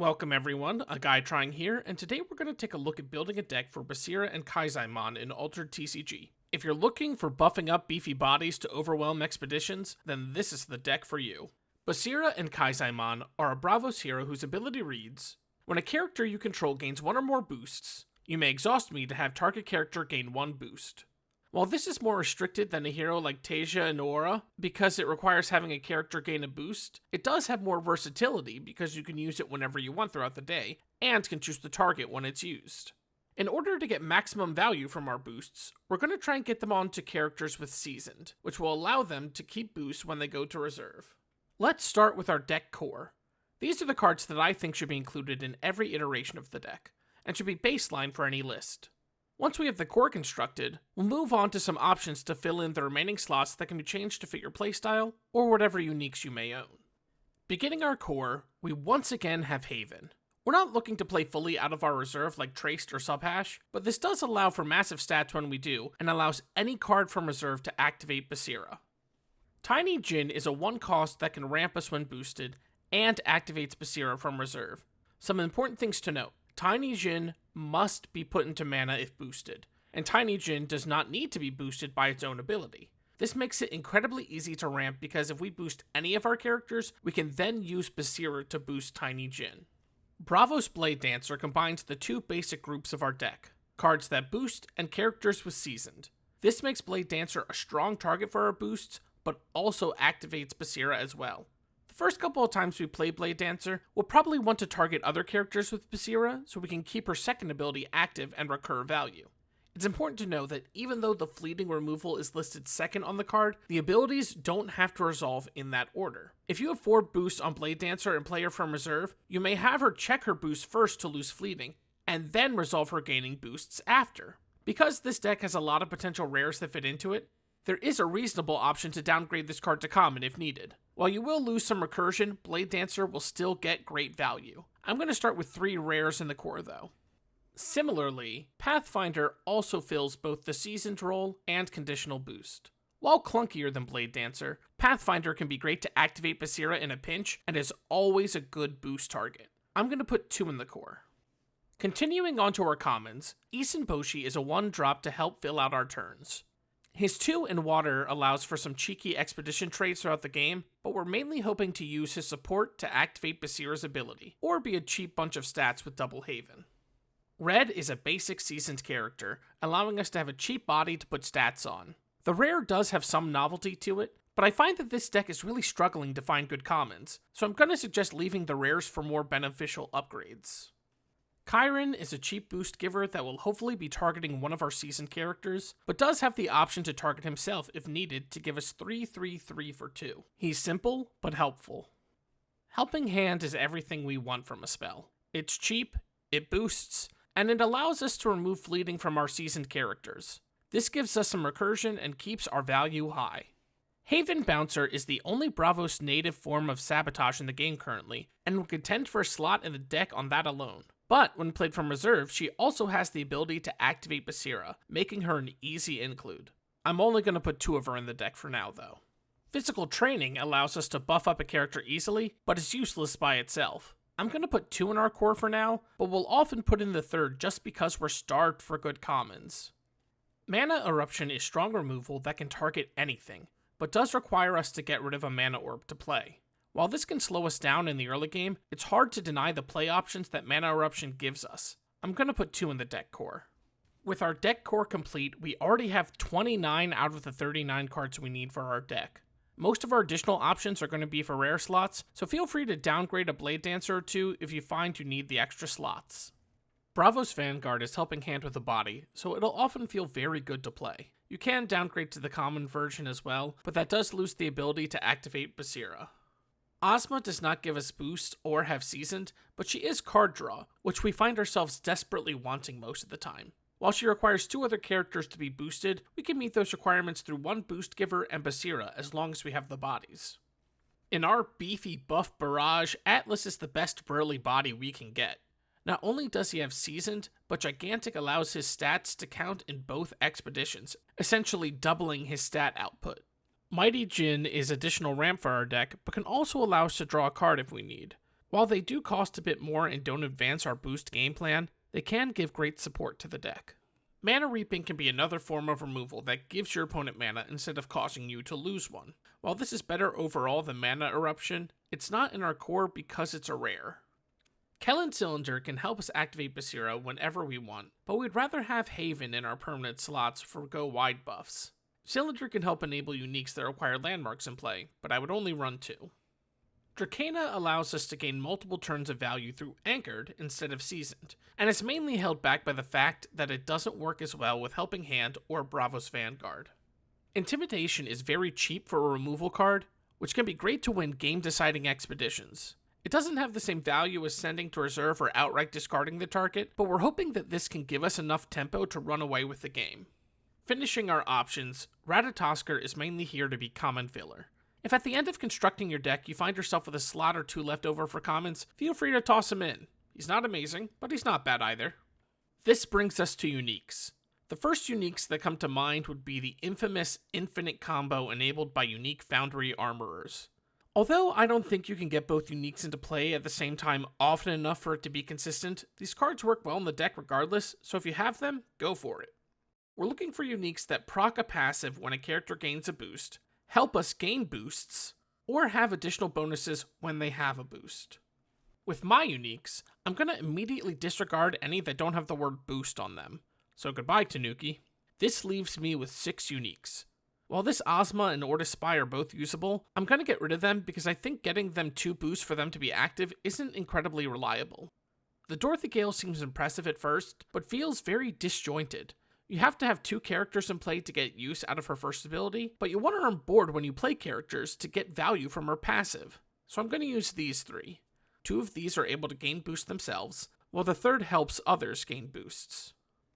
Welcome everyone, a guy trying here, and today we're going to take a look at building a deck for Basira and Kaizaimon in Altered TCG. If you're looking for buffing up beefy bodies to overwhelm expeditions, then this is the deck for you. Basira and Kaizaimon are a Bravos hero whose ability reads, when a character you control gains one or more boosts, you may exhaust me to have target character gain one boost. While this is more restricted than a hero like Tasia and Aura, because it requires having a character gain a boost, it does have more versatility because you can use it whenever you want throughout the day, and can choose the target when it's used. In order to get maximum value from our boosts, we're going to try and get them onto characters with Seasoned, which will allow them to keep boosts when they go to reserve. Let's start with our deck core. These are the cards that I think should be included in every iteration of the deck, and should be baseline for any list. Once we have the core constructed, we'll move on to some options to fill in the remaining slots that can be changed to fit your playstyle, or whatever uniques you may own. Beginning our core, we once again have Haven. We're not looking to play fully out of our reserve like Traced or Subhash, but this does allow for massive stats when we do, and allows any card from reserve to activate Basira. Tiny Jinn is a 1 cost that can ramp us when boosted, and activates Basira from reserve. Some important things to note. Tiny Jinn must be put into mana if boosted, and Tiny Jinn does not need to be boosted by its own ability. This makes it incredibly easy to ramp because if we boost any of our characters, we can then use Basira to boost Tiny Jinn. Bravos Bladedancer combines the two basic groups of our deck, cards that boost and characters with Seasoned. This makes Bladedancer a strong target for our boosts, but also activates Basira as well. The first couple of times we play Bladedancer, we'll probably want to target other characters with Basira so we can keep her second ability active and recur value. It's important to know that even though the fleeting removal is listed second on the card, the abilities don't have to resolve in that order. If you have 4 boosts on Bladedancer and play her from reserve, you may have her check her boost first to lose fleeting, and then resolve her gaining boosts after. Because this deck has a lot of potential rares that fit into it, there is a reasonable option to downgrade this card to common if needed. While you will lose some recursion, Bladedancer will still get great value. I'm going to start with 3 rares in the core though. Similarly, Pathfinder also fills both the Seasoned role and conditional boost. While clunkier than Bladedancer, Pathfinder can be great to activate Basira in a pinch and is always a good boost target. I'm going to put 2 in the core. Continuing on to our commons, Issun-boshi is a 1-drop to help fill out our turns. His 2 in water allows for some cheeky expedition trades throughout the game, but we're mainly hoping to use his support to activate Basira's ability, or be a cheap bunch of stats with Double Haven. Red is a basic Seasoned character, allowing us to have a cheap body to put stats on. The rare does have some novelty to it, but I find that this deck is really struggling to find good commons, so I'm going to suggest leaving the rares for more beneficial upgrades. Chiron is a cheap boost giver that will hopefully be targeting one of our Seasoned characters, but does have the option to target himself if needed to give us 3/3/3 for 2. He's simple, but helpful. Helping Hand is everything we want from a spell. It's cheap, it boosts, and it allows us to remove fleeting from our Seasoned characters. This gives us some recursion and keeps our value high. Haven Bouncer is the only Bravos native form of sabotage in the game currently, and will contend for a slot in the deck on that alone. But when played from reserve, she also has the ability to activate Basira, making her an easy include. I'm only going to put 2 of her in the deck for now though. Physical Training allows us to buff up a character easily, but is useless by itself. I'm going to put 2 in our core for now, but we'll often put in the 3rd just because we're starved for good commons. Mana Eruption is strong removal that can target anything, but does require us to get rid of a mana orb to play. While this can slow us down in the early game, it's hard to deny the play options that Mana Eruption gives us. I'm going to put 2 in the deck core. With our deck core complete, we already have 29 out of the 39 cards we need for our deck. Most of our additional options are going to be for rare slots, so feel free to downgrade a Bladedancer or 2 if you find you need the extra slots. Bravos Vanguard is helping hand with the body, so it'll often feel very good to play. You can downgrade to the common version as well, but that does lose the ability to activate Basira. Ozma does not give us boost or have Seasoned, but she is card draw, which we find ourselves desperately wanting most of the time. While she requires 2 other characters to be boosted, we can meet those requirements through 1 boost giver and Basira as long as we have the bodies. In our beefy buff barrage, Atlas is the best burly body we can get. Not only does he have Seasoned, but Gigantic allows his stats to count in both expeditions, essentially doubling his stat output. Mighty Jinn is additional ramp for our deck, but can also allow us to draw a card if we need. While they do cost a bit more and don't advance our boost game plan, they can give great support to the deck. Mana Reaping can be another form of removal that gives your opponent mana instead of causing you to lose one. While this is better overall than Mana Eruption, it's not in our core because it's a rare. Kelon Cylinder can help us activate Basira whenever we want, but we'd rather have Haven in our permanent slots for go-wide buffs. Cylinder can help enable uniques that require landmarks in play, but I would only run 2. Dracaena allows us to gain multiple turns of value through Anchored instead of Seasoned, and is mainly held back by the fact that it doesn't work as well with Helping Hand or Bravo's Vanguard. Intimidation is very cheap for a removal card, which can be great to win game-deciding expeditions. It doesn't have the same value as sending to reserve or outright discarding the target, but we're hoping that this can give us enough tempo to run away with the game. Finishing our options, Ratatoskr is mainly here to be common filler. If at the end of constructing your deck you find yourself with a slot or 2 left over for commons, feel free to toss him in. He's not amazing, but he's not bad either. This brings us to uniques. The first uniques that come to mind would be the infamous infinite combo enabled by unique Foundry Armorers. Although I don't think you can get both uniques into play at the same time often enough for it to be consistent, these cards work well in the deck regardless, so if you have them, go for it. We're looking for uniques that proc a passive when a character gains a boost, help us gain boosts, or have additional bonuses when they have a boost. With my uniques, I'm going to immediately disregard any that don't have the word boost on them. So goodbye, Tanuki. This leaves me with 6 uniques. While this Ozma and Order Spy are both usable, I'm going to get rid of them because I think getting them 2 boosts for them to be active isn't incredibly reliable. The Dorothy Gale seems impressive at first, but feels very disjointed. You have to have 2 characters in play to get use out of her first ability, but you want her on board when you play characters to get value from her passive. So I'm going to use these 3. 2 of these are able to gain boosts themselves, while the third helps others gain boosts.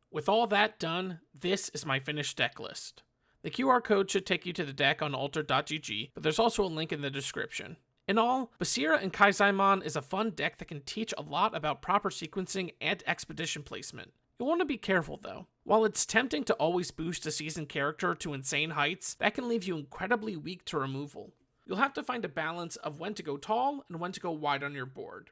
With all that done, this is my finished deck list. The QR code should take you to the deck on Altered.gg, but there's also a link in the description. In all, Basira and Kaizaimon is a fun deck that can teach a lot about proper sequencing and expedition placement. You'll want to be careful though. While it's tempting to always boost a seasoned character to insane heights, that can leave you incredibly weak to removal. You'll have to find a balance of when to go tall and when to go wide on your board.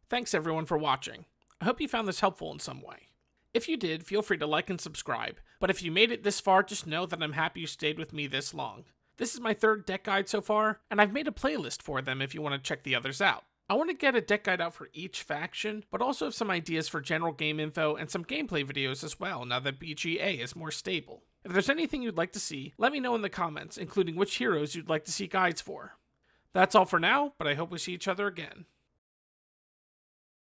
Thanks everyone for watching. I hope you found this helpful in some way. If you did, feel free to like and subscribe, but if you made it this far, just know that I'm happy you stayed with me this long. This is my 3rd deck guide so far, and I've made a playlist for them if you want to check the others out. I want to get a deck guide out for each faction, but also have some ideas for general game info and some gameplay videos as well now that BGA is more stable. If there's anything you'd like to see, let me know in the comments, including which heroes you'd like to see guides for. That's all for now, but I hope we see each other again.